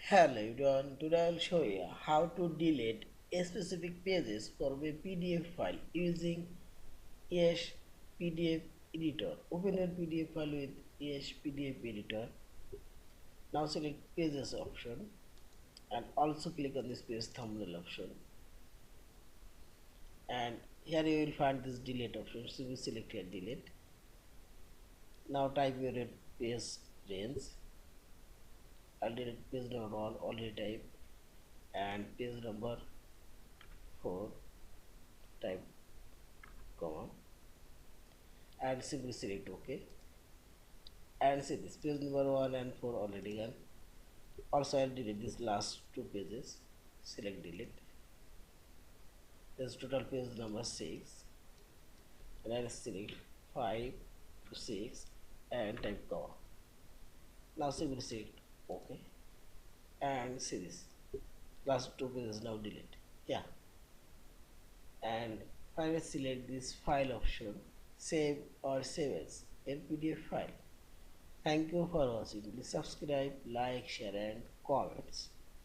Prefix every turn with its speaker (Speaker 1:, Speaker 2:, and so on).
Speaker 1: Hello everyone, today I will show you how to delete a specific pages from a PDF file using EaseUs PDF Editor. Open your PDF file with EaseUs PDF Editor. Now select pages option and also click on this page thumbnail option. And here you will find this delete option. So we select here delete. Now type your page range. I'll delete page number 1 already type and page number 4 type comma and simply select OK and see this page number 1 and 4 already gone. Also I'll delete these last two pages. Select delete. There's total page number 6 and I'll select 5 to 6 and type comma. Now simply select OK and see this last two pages now delete. Yeah, and finally select this file option, save or save as in PDF file. Thank you for watching. Please subscribe, like, share and comments.